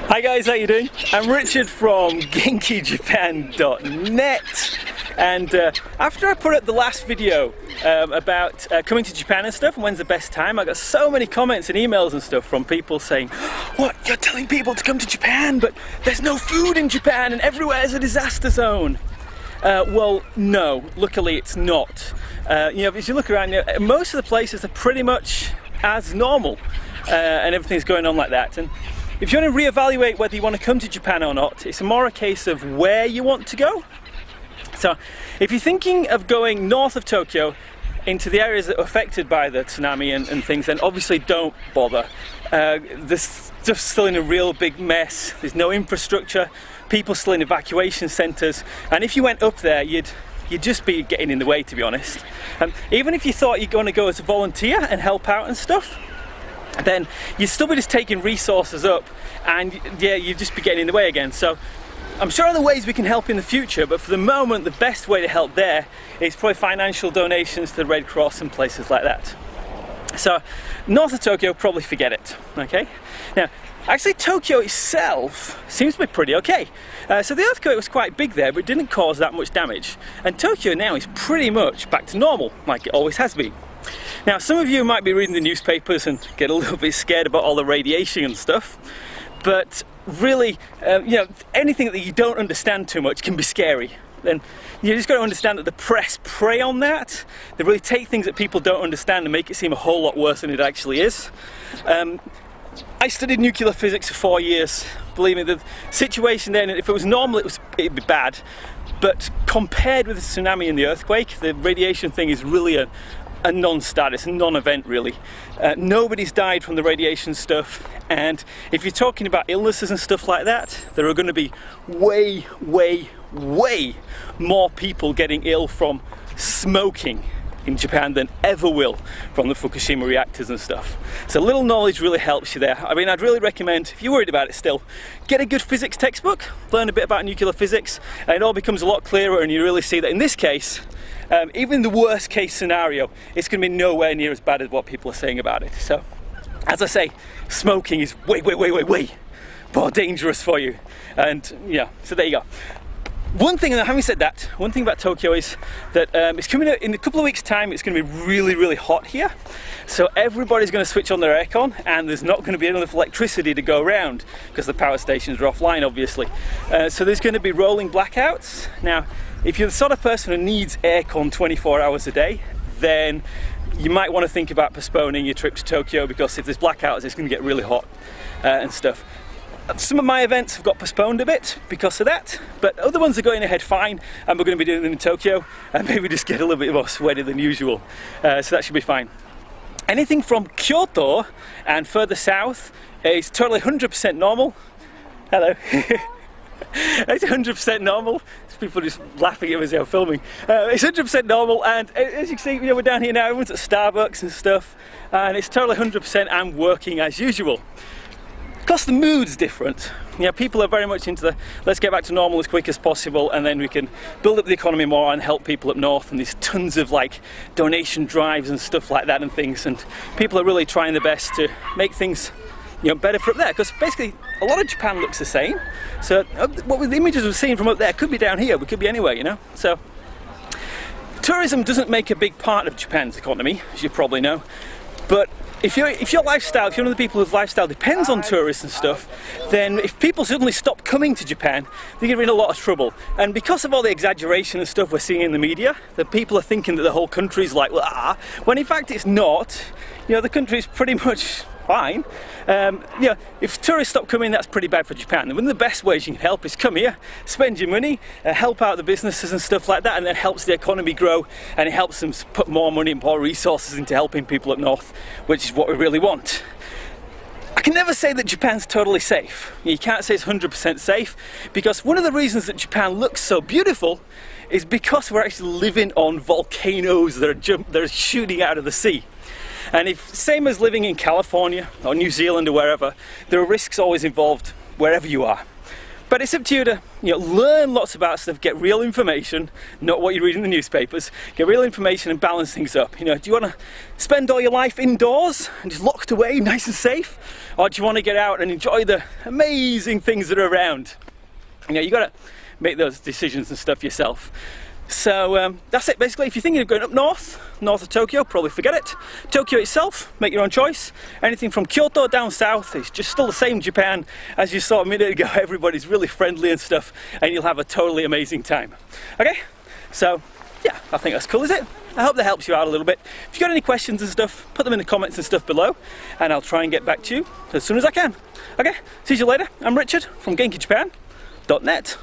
Hi guys, how you doing? I'm Richard from GenkiJapan.net, and after I put up the last video about coming to Japan and stuff and when's the best time, I got so many comments and emails and stuff from people saying, what, you're telling people to come to Japan but there's no food in Japan and everywhere is a disaster zone. Well, no, luckily it's not. You know, as you look around, most of the places are pretty much as normal, and everything's going on like that. And if you want to reevaluate whether you want to come to Japan or not, it's more a case of where you want to go. So, if you're thinking of going north of Tokyo into the areas that are affected by the tsunami and things, then obviously don't bother. This stuff's still in a real big mess. There's no infrastructure, people still in evacuation centres, and if you went up there, you'd just be getting in the way, to be honest. Even if you thought you're going to go as a volunteer and help out and stuff, then you'd still be just taking resources up, and yeah, you'd just be getting in the way again. So I'm sure there are ways we can help in the future, but for the moment the best way to help there is probably financial donations to the Red Cross and places like that. So north of Tokyo, probably forget it, okay? Now, actually Tokyo itself seems to be pretty okay. So the earthquake was quite big there, but it didn't cause that much damage. And Tokyo now is pretty much back to normal, like it always has been. Now, some of you might be reading the newspapers and get a little bit scared about all the radiation and stuff, but really, you know, anything that you don't understand too much can be scary. And you just got to understand that the press prey on that. They really take things that people don't understand and make it seem a whole lot worse than it actually is. I studied nuclear physics for 4 years. Believe me, the situation then, if it was normal, it'd be bad. But compared with the tsunami and the earthquake, the radiation thing is really a non-status, a non-event really. Nobody's died from the radiation stuff, and if you're talking about illnesses and stuff like that, there are going to be way more people getting ill from smoking in Japan than ever will from the Fukushima reactors and stuff. So little knowledge really helps you there. I mean, I'd really recommend, if you're worried about it still, get a good physics textbook, learn a bit about nuclear physics, and it all becomes a lot clearer, and you really see that in this case, even the worst case scenario, it's going to be nowhere near as bad as what people are saying about it. So, as I say, smoking is way more dangerous for you. And yeah, so there you go. One thing, and having said that, one thing about Tokyo is that it's coming out in a couple of weeks' time. It's going to be really hot here, so everybody's going to switch on their aircon, and there's not going to be enough electricity to go around because the power stations are offline, obviously. So there's going to be rolling blackouts. Now, if you're the sort of person who needs aircon 24 hours a day, then you might want to think about postponing your trip to Tokyo, because if there's blackouts, it's going to get really hot and stuff. Some of my events have got postponed a bit because of that, but other ones are going ahead fine, and we're going to be doing them in Tokyo, and maybe just get a little bit more sweaty than usual, so that should be fine. Anything from Kyoto and further south is totally 100% normal. Hello. It's 100% normal. People are just laughing at me as I'm filming. It's 100% normal, and as you can see, you know, we're down here now, everyone's at Starbucks and stuff, and it's totally 100% and working as usual. Because the mood's different. You know, people are very much into the let's get back to normal as quick as possible, and then we can build up the economy more and help people up north, and there's tons of like donation drives and stuff like that and things, and people are really trying their best to make things, you know, better for up there, because basically a lot of Japan looks the same. So what the images we're seeing from up there could be down here, we could be anywhere, you know. So tourism doesn't make a big part of Japan's economy, as you probably know, but if your lifestyle, if you're one of the people whose lifestyle depends on tourists and stuff, then if people suddenly stop coming to Japan, they're going to be in a lot of trouble. And because of all the exaggeration and stuff we're seeing in the media, that people are thinking that the whole country's like, when in fact it's not. You know, the country's pretty much fine. You know, if tourists stop coming, that's pretty bad for Japan. And one of the best ways you can help is come here, spend your money, help out the businesses and stuff like that, and then helps the economy grow, and it helps them put more money and more resources into helping people up north, which is what we really want. I can never say that Japan's totally safe. You can't say it's 100% safe, because one of the reasons that Japan looks so beautiful is because we're actually living on volcanoes that are shooting out of the sea. And if, same as living in California or New Zealand or wherever, there are risks always involved wherever you are. But it's up to you to, learn lots about stuff, get real information, not what you read in the newspapers. Get real information and balance things up. Do you want to spend all your life indoors and just locked away, nice and safe? Or do you want to get out and enjoy the amazing things that are around? You got to make those decisions and stuff yourself. So that's it basically. If you're thinking of going up north of Tokyo, probably forget it. Tokyo itself, make your own choice. Anything from Kyoto down south is just still the same Japan as you saw a minute ago. Everybody's really friendly and stuff, and you'll have a totally amazing time. Okay, so yeah, I think that's cool, is it? I hope that helps you out a little bit. If you've got any questions and stuff, put them in the comments and stuff below, and I'll try and get back to you as soon as I can. Okay, see you later. I'm Richard from GenkiJapan.net.